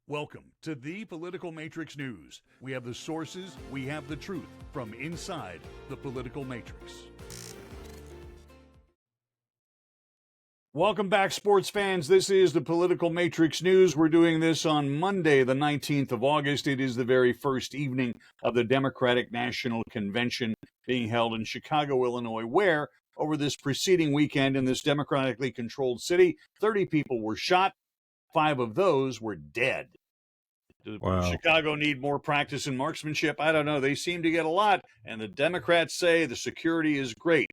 Welcome to the Political Matrix News. We have the sources, we have the truth from inside the political matrix. Welcome back, sports fans. This is the Political Matrix News. We're doing this on Monday, the 19th of August. It is the very first evening of the Democratic National Convention being held in Chicago, Illinois, where over this preceding weekend in this democratically controlled city, 30 people were shot. 5 of those were dead. Does Chicago need more practice in marksmanship? I don't know. They seem to get a lot, and the Democrats say the security is great.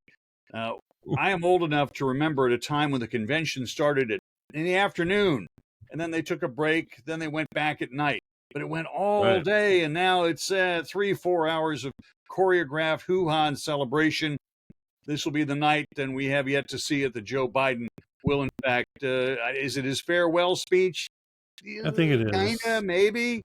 I am old enough to remember at a time when the convention started in the afternoon, and then they took a break, then they went back at night. But it went all day, and now it's 3-4 hours of choreographed hoo-ha and celebration. This will be the night, and we have yet to see it, that Joe Biden will, in fact, is it his farewell speech? I think it is. Kinda, maybe.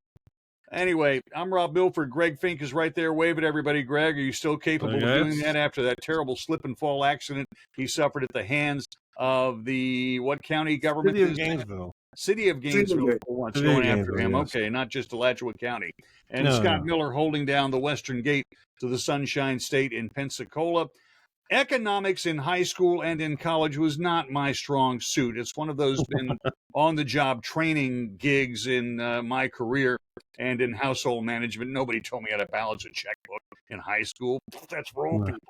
Anyway, I'm Rob Milford. Greg Fink is right there. Wave at everybody. Greg, are you still capable of doing that after that terrible slip and fall accident he suffered at the hands of the, what county government? City of Gainesville. City of Gainesville for once, going after him. Yes. Okay, not just Alachua County. And Scott Miller holding down the western gate to the Sunshine State in Pensacola. Economics in high school and in college was not my strong suit. It's one of those been on-the-job training gigs in my career and in household management. Nobody told me how to balance a checkbook in high school. That's for old people.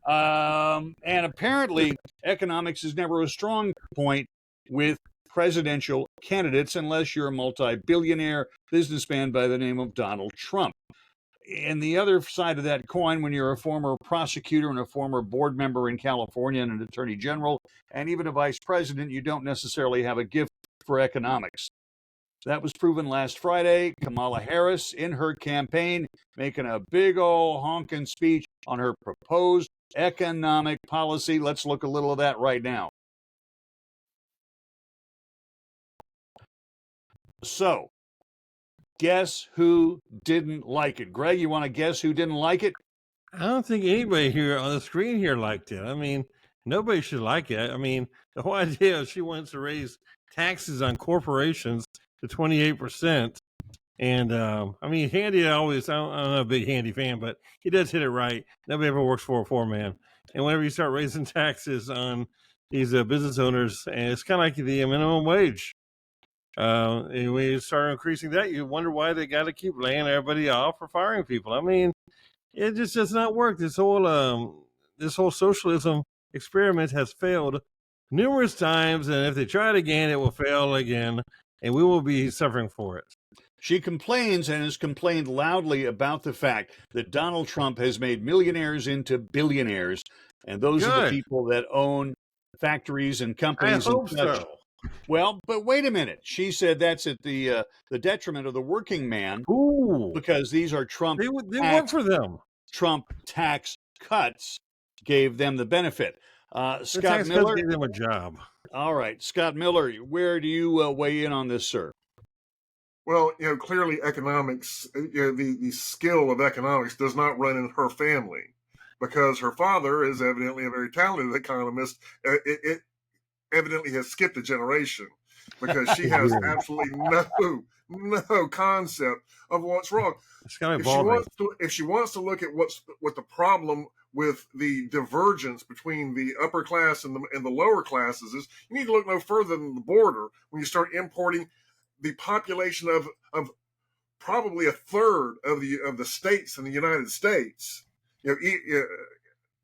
And apparently, economics is never a strong point with presidential candidates unless you're a multi-billionaire businessman by the name of Donald Trump. And the other side of that coin, when you're a former prosecutor and a former board member in California and an attorney general, and even a vice president, you don't necessarily have a gift for economics. That was proven last Friday. Kamala Harris, in her campaign, making a big old honking speech on her proposed economic policy. Let's look a little of that right now. So, guess who didn't like it? Greg, you want to guess who didn't like it? I don't think anybody here on the screen here liked it. I mean, nobody should like it. I mean, the whole idea she wants to raise taxes on corporations to 28%. And, I mean, Handy always, I'm not a big Handy fan, but he does hit it right. Nobody ever works for a foreman. And whenever you start raising taxes on these business owners, and it's kind of like the minimum wage. And when you start increasing that, you wonder why they got to keep laying everybody off or firing people. I mean, it just does not work. This whole socialism experiment has failed numerous times, and if they try it again, it will fail again, and we will be suffering for it. She complains and has complained loudly about the fact that Donald Trump has made millionaires into billionaires, and those are the people that own factories and companies. I hope so. Well, but wait a minute. She said that's at the detriment of the working man. Ooh. Because these are Trump. They work for them. Trump tax cuts gave them the benefit. Scott Miller gave them a job. All right, Scott Miller, where do you weigh in on this, sir? Well, clearly economics, the skill of economics does not run in her family, because her father is evidently a very talented economist. It evidently has skipped a generation, because she has absolutely no concept of what's wrong. It's kind of evolving. If she wants to look at what the problem with the divergence between the upper class and the lower classes is, you need to look no further than the border when you start importing the population of probably a third of the states in the United States,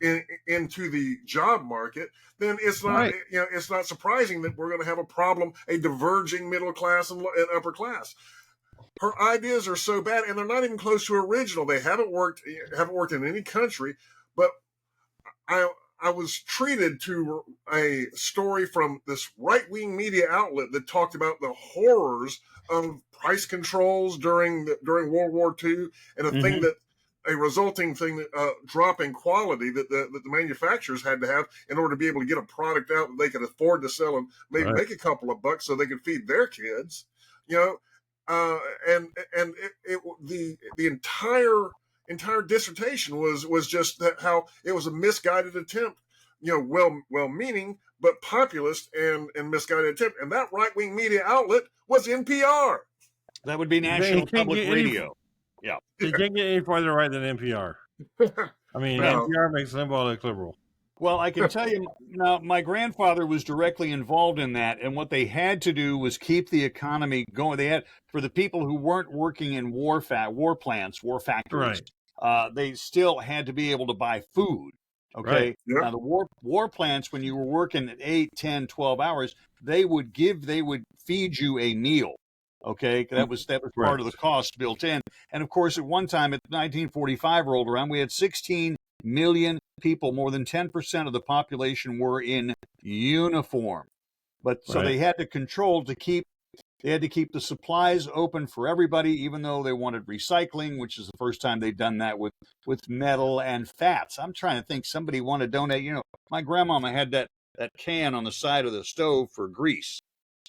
into the job market. Then it's not it's not surprising that we're going to have a diverging middle class and upper class. Her ideas are so bad, and they're not even close to original. They haven't worked in any country. But I was treated to a story from this right-wing media outlet that talked about the horrors of price controls during World War II, and a resulting drop in quality that the manufacturers had to have in order to be able to get a product out that they could afford to sell and maybe make a couple of bucks so they could feed their kids. The entire dissertation was just that how it was a misguided attempt, well-meaning but populist and misguided attempt, and that right-wing media outlet was NPR. That would be National Public Radio. Yeah. They can't get any farther right than NPR. I mean, NPR makes limbo look liberal. Well, I can tell you now, my grandfather was directly involved in that, and what they had to do was keep the economy going. They had, for the people who weren't working in war plants, war factories, they still had to be able to buy food. Okay. Right. Yep. Now the war plants, when you were working at 8, 10, 12 hours, they would feed you a meal. Okay, that was part of the cost built in. And of course, at one time, at 1945 rolled around, we had 16 million people, more than 10% of the population were in uniform. But so they had to they had to keep the supplies open for everybody, even though they wanted recycling, which is the first time they'd done that with metal and fats. I'm trying to think, somebody want to donate. You know, my grandmama had that can on the side of the stove for grease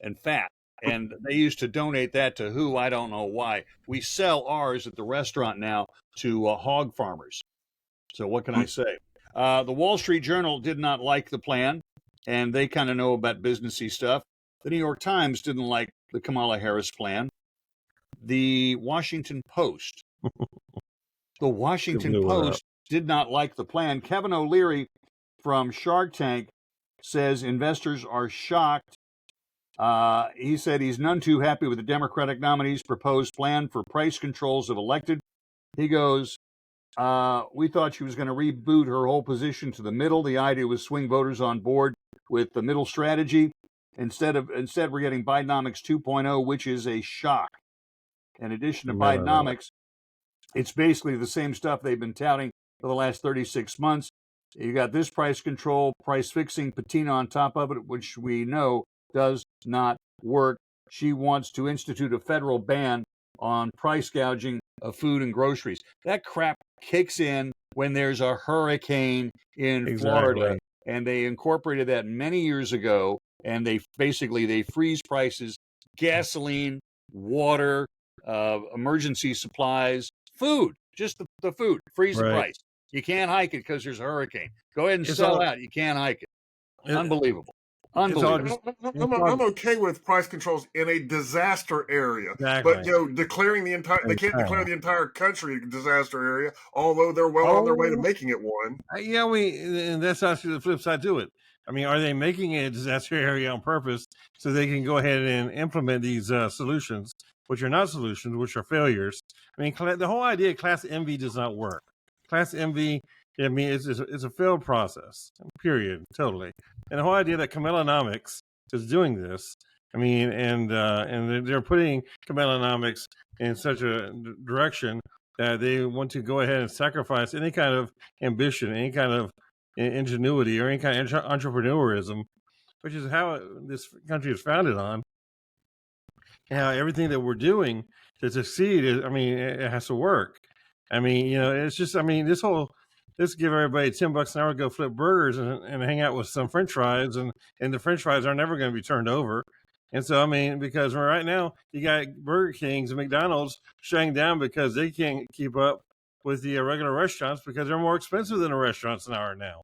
and fat. And they used to donate that to who? I don't know why. We sell ours at the restaurant now to hog farmers. So what can I say? The Wall Street Journal did not like the plan, and they kind of know about businessy stuff. The New York Times didn't like the Kamala Harris plan. The Washington Post did not like the plan. Kevin O'Leary from Shark Tank says investors are shocked. He said he's none too happy with the Democratic nominee's proposed plan for price controls if elected. He goes, we thought she was going to reboot her whole position to the middle. The idea was swing voters on board with the middle strategy. Instead, we're getting Bidenomics 2.0, which is a shock. In addition to Bidenomics, it's basically the same stuff they've been touting for the last 36 months. You got this price control, price fixing, patina on top of it, which we know does not work. She wants to institute a federal ban on price gouging of food and groceries. That crap kicks in when there's a hurricane in Florida, and they incorporated that many years ago, and they freeze prices, gasoline, water, emergency supplies, food, just the food, freeze the price. You can't hike it because there's a hurricane. Go ahead and sell out. You can't hike it. Unbelievable. Unbelievable. I'm okay with price controls in a disaster area, but declaring they can't declare the entire country a disaster area, although they're well on their way to making it one. And that's actually the flip side to it. I mean, are they making it a disaster area on purpose so they can go ahead and implement these solutions, which are not solutions, which are failures? I mean, the whole idea of class envy does not work. Class envy, I mean, it's a failed process, period, totally. And the whole idea that Kamalanomics is doing this, I mean, and they're putting Kamalanomics in such a direction that they want to go ahead and sacrifice any kind of ambition, any kind of ingenuity, or any kind of entrepreneurism, which is how this country is founded on. And how everything that we're doing to succeed it has to work. I mean, it's just, let's give everybody $10 an hour to go flip burgers and hang out with some French fries, and the French fries are never going to be turned over. And so, because right now you got Burger Kings and McDonald's shutting down because they can't keep up with the regular restaurants because they're more expensive than the restaurants now.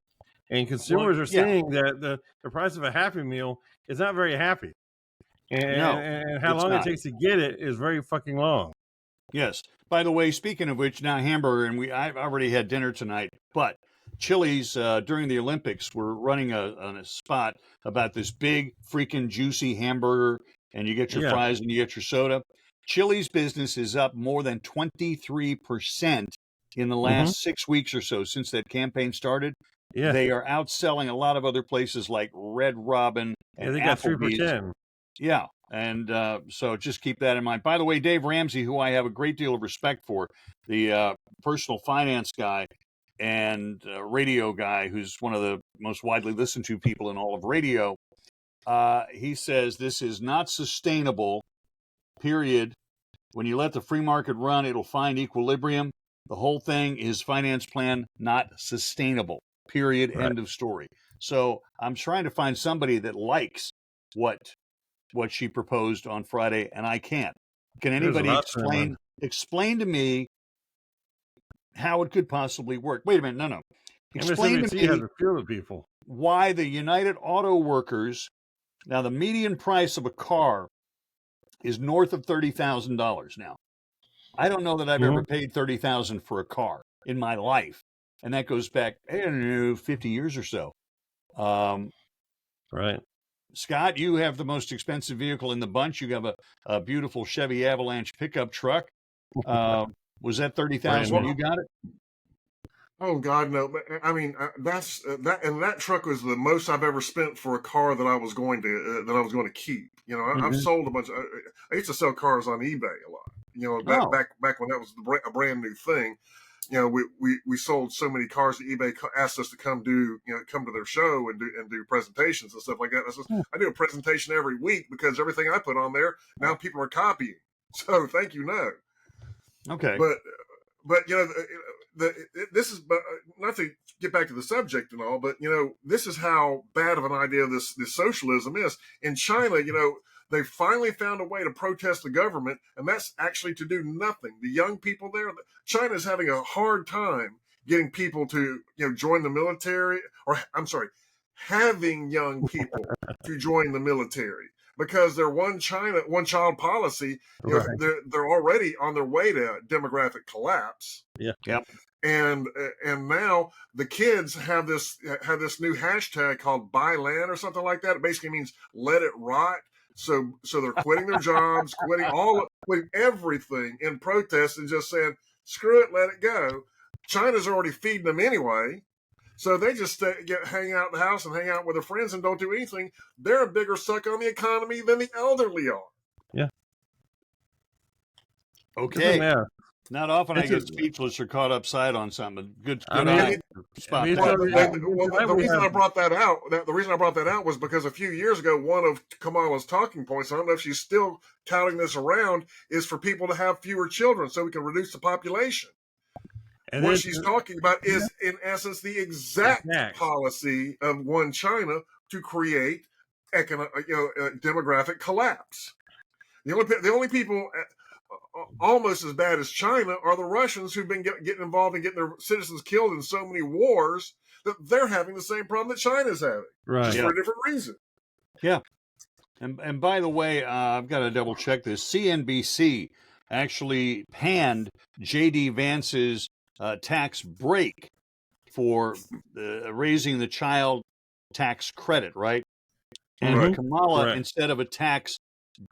And consumers are seeing that the price of a Happy Meal is not very happy. And how long it takes to get it is very fucking long. Yes. By the way, speaking of which, now hamburger, and I've already had dinner tonight, but Chili's during the Olympics were running a spot about this big freaking juicy hamburger, and you get your fries and you get your soda. Chili's business is up more than 23% in the last 6 weeks or so since that campaign started. Yeah. They are outselling a lot of other places like Red Robin and they got 3 for $10. Yeah. And so just keep that in mind. By the way, Dave Ramsey, who I have a great deal of respect for, the personal finance guy and radio guy who's one of the most widely listened to people in all of radio, he says this is not sustainable, period. When you let the free market run, it'll find equilibrium. The whole thing is finance plan not sustainable, period, end of story. So I'm trying to find somebody that likes what she proposed on Friday, and I can't. Can anybody explain to me how it could possibly work? Wait a minute, no. Explain to me why the United Auto Workers, now the median price of a car is north of $30,000 now. I don't know that I've ever paid $30,000 for a car in my life, and that goes back, I don't know, 50 years or so. Right. Scott, you have the most expensive vehicle in the bunch. You have a beautiful Chevy Avalanche pickup truck. Was that $30,000 when you got it? Oh God, no! But I mean, that truck was the most I've ever spent for a car that I was going to keep. You know, I've sold a bunch. I used to sell cars on eBay a lot. You know, back when that was a brand new thing. You know, we sold so many cars that eBay asked us to come to their show and do presentations and stuff like that. I do a presentation every week because everything I put on there now people are copying. So thank you, no. Okay, but you know. This is not to get back to the subject and all, but you know, this is how bad of an idea this socialism is. In China, you know, they finally found a way to protest the government, and that's actually to do nothing. The young people there, China is having a hard time getting people to join the military, or I'm sorry, having young people to join the military. Because their one child policy, right. They're already on their way to demographic collapse. Yeah. Yep. And now the kids have this new hashtag called "Buy Land" or something like that. It basically means "let it rot." So they're quitting their jobs, quitting everything in protest, and just saying, "Screw it, let it go." China's already feeding them anyway. So they just hang out in the house and hang out with their friends and don't do anything. They're a bigger suck on the economy than the elderly are. Yeah. Okay. Not often I get speechless or caught upside on something. Good spot. The reason I brought that out was because a few years ago, one of Kamala's talking points, I don't know if she's still touting this around, is for people to have fewer children so we can reduce the population. And what she's talking about is, in essence, the exact policy of one China to create demographic collapse. The only people almost as bad as China are the Russians, who've been getting involved in getting their citizens killed in so many wars that they're having the same problem that China's having, just for a different reason. Yeah. And by the way, I've got to double check this. CNBC actually panned J.D. Vance's tax break for raising the child tax credit, right? And Kamala, instead of a tax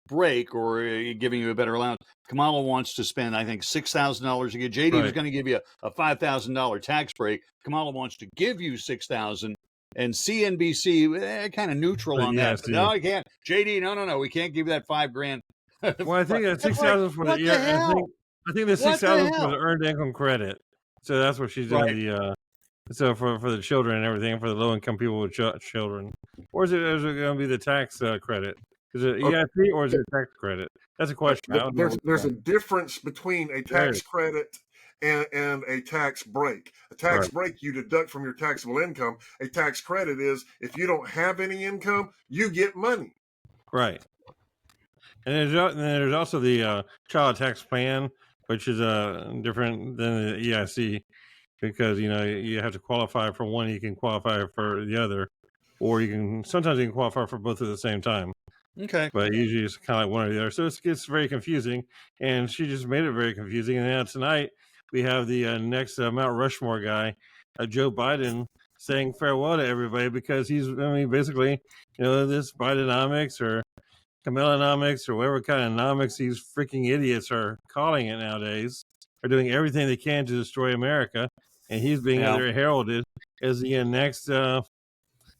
break or giving you a better allowance, Kamala wants to spend, I think, $6,000 a year. JD was going to give you a $5,000 tax break. Kamala wants to give you $6,000, and CNBC kind of neutral on that. No, I can't. JD, no, we can't give you that $5,000. Well, I think that's $6,000 for the year. I think that's $6,000 for the earned income credit. So that's what she's doing. So for the children and everything, for the low income people with children, or is it going to be the tax credit? Is it EIP or is it a tax credit? That's a question. There's a difference between a tax credit and a tax break. A tax break you deduct from your taxable income. A tax credit is if you don't have any income, you get money. Right. And there's also the child tax plan, which is different than the EIC, because you have to qualify for one, you can qualify for the other, or sometimes you can qualify for both at the same time. Okay. But usually it's kind of like one or the other. So it gets very confusing, and she just made it very confusing. And now tonight we have the next Mount Rushmore guy, Joe Biden, saying farewell to everybody because basically, this Bidenomics or Kamalanomics or whatever kind of nomics these freaking idiots are calling it nowadays, are doing everything they can to destroy America. And he's being heralded as the next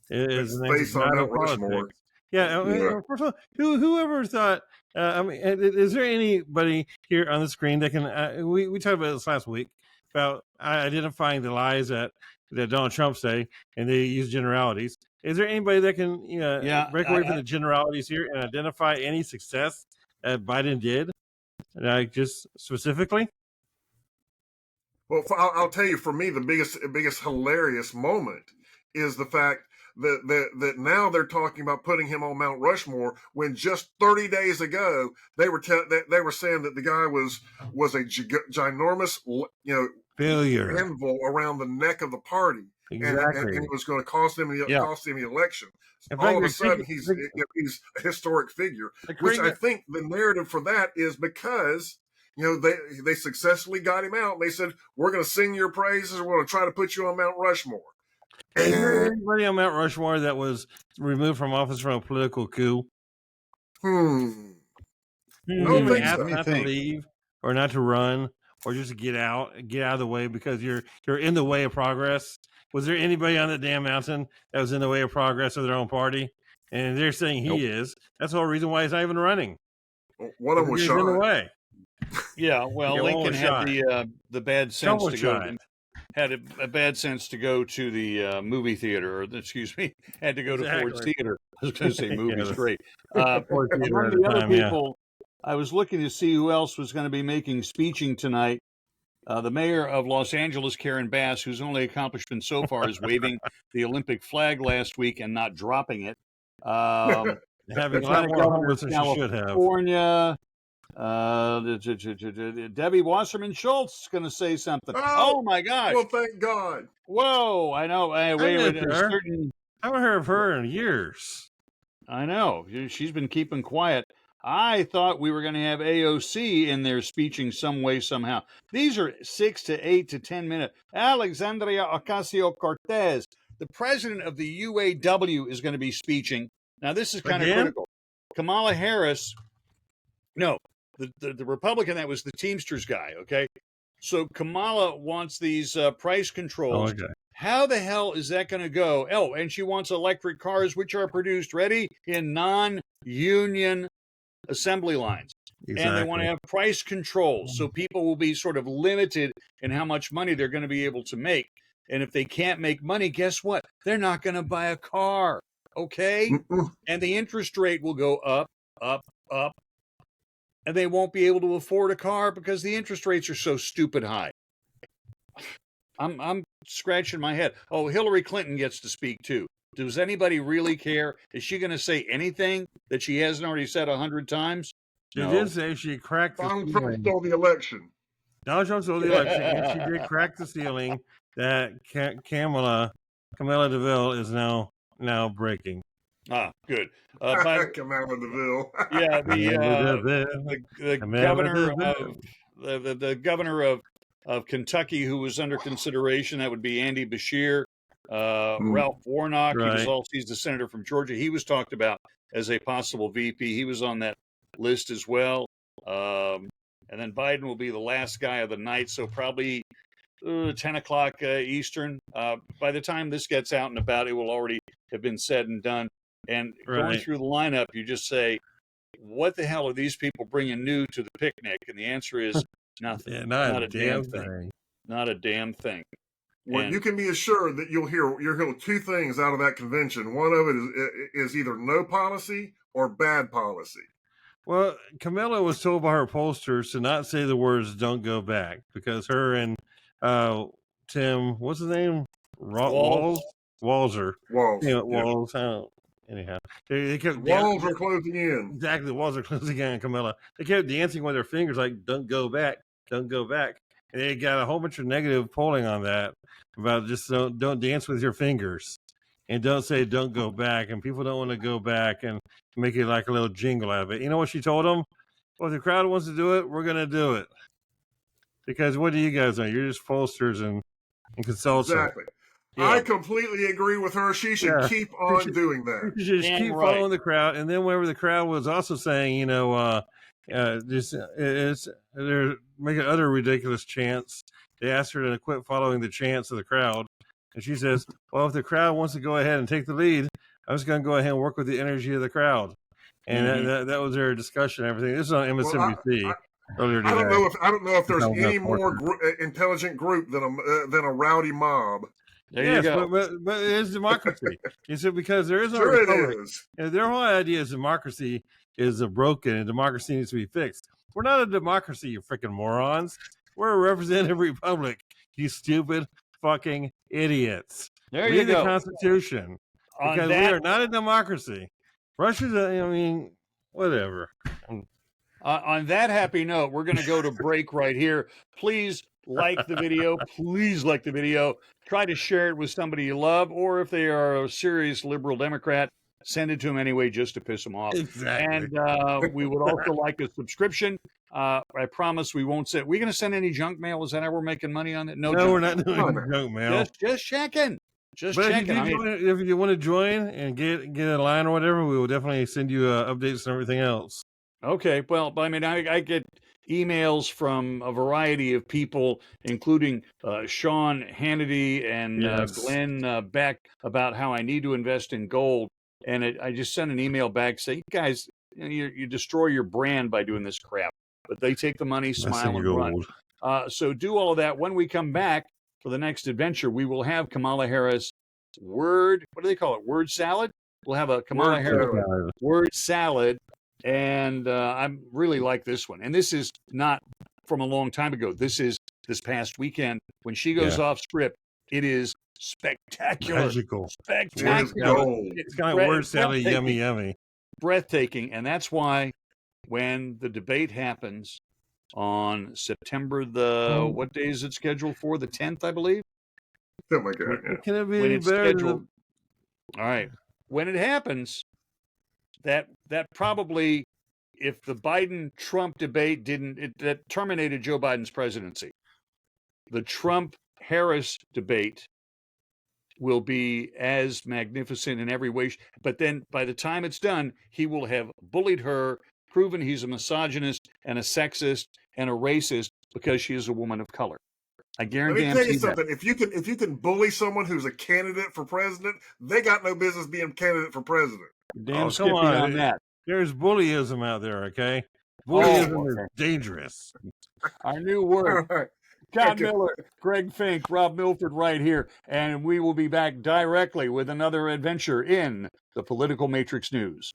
based on Mount Rushmore. Yeah. First of all, whoever thought? Is there anybody here on the screen that can? We talked about this last week about identifying the lies that Donald Trump say, and they use generalities. Is there anybody that can break away from the generalities here and identify any success that Biden did, just specifically? Well, I'll tell you, for me, the biggest hilarious moment is the fact that now they're talking about putting him on Mount Rushmore when just 30 days ago they were saying that the guy was a ginormous failure anvil around the neck of the party. Exactly. and it was going to cost him the election. All of a sudden, he's a historic figure, which I think the narrative for that is because they successfully got him out. And they said, we're going to sing your praises. We're going to try to put you on Mount Rushmore. Is there anybody on Mount Rushmore that was removed from office from a political coup? I don't think so. Not to leave or not to run or just to get out of the way because you're in the way of progress. Was there anybody on that damn mountain that was in the way of progress of their own party? And they're saying he is. That's the whole reason why he's not even running. One of them was shot. In the way. Yeah, well, Lincoln had the bad sense to go. Had a bad sense to go to the movie theater, or had to go to Ford's Theater. I was going to say movie's great. One of the other people, I was looking to see who else was going to be making speeching tonight. The mayor of Los Angeles, Karen Bass, whose only accomplishment so far is waving the Olympic flag last week and not dropping it. Having a lot more homeless than she should have. California. Debbie Wasserman Schultz is going to say something. Oh my gosh! Well, thank God. Whoa, I know. I haven't heard of her in years. I know. She's been keeping quiet. I thought we were going to have AOC in there speeching some way, somehow. These are 6 to 8 to 10 minutes. Alexandria Ocasio-Cortez, the president of the UAW, is going to be speeching. Now, this is kind of critical. Kamala Harris, no, the Republican that was the Teamsters guy, okay? So Kamala wants these price controls. Okay. How the hell is that going to go? Oh, and she wants electric cars, which are produced, ready, in non-union assembly lines. Exactly. And they want to have price controls, so people will be sort of limited in how much money they're going to be able to make. And if they can't make money, guess what? They're not going to buy a car, okay? And the interest rate will go up, up, up. And they won't be able to afford a car because the interest rates are so stupid high. I'm scratching my head. Oh, Hillary Clinton gets to speak too. Does anybody really care? Is she going to say anything that she hasn't already said 100 times? She did say she cracked the ceiling. Donald Trump stole the election. Donald Trump stole the election, and she did crack the ceiling that Kamala DeVille is now breaking. Ah, good. Kamala DeVille. Yeah, the governor of Kentucky who was under consideration. That would be Andy Beshear. Ralph Warnock, he's the senator from Georgia. He was talked about as a possible VP. He was on that list as well. And then Biden will be the last guy of the night, so probably 10 o'clock Eastern. By the time this gets out and about, it will already have been said and done. And going through the lineup, you just say, what the hell are these people bringing new to the picnic? And the answer is nothing. Yeah, not a damn thing. Not a damn thing. Well, you can be assured that you'll hear two things out of that convention. One of it is either no policy or bad policy. Well, Camilla was told by her pollsters to not say the words "don't go back" because her and Tim, what's his name, Walzer. Walls. Anyhow, they kept walls are closing in. Exactly, the walls are closing in. Camilla, they kept dancing with their fingers like "don't go back, don't go back." And they got a whole bunch of negative polling on that about just don't dance with your fingers and don't say don't go back. And people don't want to go back and make it like a little jingle out of it. You know what she told them? Well, if the crowd wants to do it, we're going to do it. Because what do you guys know? You're just pollsters and consultants. Exactly. Yeah. I completely agree with her. She should keep on doing that. She should keep following the crowd. And then whenever the crowd was also saying, they're making other ridiculous chants, they asked her to quit following the chants of the crowd. And she says, well, if the crowd wants to go ahead and take the lead, I'm just going to go ahead and work with the energy of the crowd. And that was their discussion and everything. This is on MSNBC earlier today. I don't know if there's any more intelligent group than a rowdy mob. There you go. But it is democracy. You said because there is no republic. It is. And their whole idea is democracy is broken and democracy needs to be fixed. We're not a democracy, you freaking morons. We're a representative republic, you stupid fucking idiots. There you go. Read the Constitution. Because we are not a democracy. Russia's whatever. On that happy note, we're going to go to break right here. Please like the video. Please like the video. Try to share it with somebody you love, or if they are a serious liberal Democrat, send it to them anyway just to piss them off. Exactly. And we would also like a subscription. I promise we won't send. We going to send any junk mail? Is that how we're making money on it? No, we're not doing junk mail. Just checking. Just but checking. If you want to join and get a line or whatever, we will definitely send you updates and everything else. Okay. Well, I mean, I get emails from a variety of people, including Sean Hannity and Glenn Beck, about how I need to invest in gold. And I just sent an email back saying, you guys, you destroy your brand by doing this crap. But they take the money, smile, and run. So do all of that. When we come back for the next adventure, we will have Kamala Harris what do they call it? Word salad? We'll have a Kamala Harris word salad. And I really like this one. And this is not from a long time ago. This is this past weekend. When she goes off script, it is spectacular. Magical. Spectacular. It's kind of word salad, yummy. Breathtaking. And that's why when the debate happens on September what day is it scheduled for? The 10th, I believe? Oh, my God. Yeah. Can it be any better? All right. When it happens, that probably, if the Biden-Trump debate that terminated Joe Biden's presidency, the Trump-Harris debate will be as magnificent in every way. But then by the time it's done, he will have bullied her, proven he's a misogynist and a sexist and a racist because she is a woman of color. I guarantee. Let me tell you something. If you can bully someone who's a candidate for president, they got no business being a candidate for president. Damn skippy on that. There's bullyism out there, okay? Bullyism is dangerous. Our new word. All right. Todd Miller, Greg Fink, Rob Milford right here. And we will be back directly with another adventure in the Political Matrix News.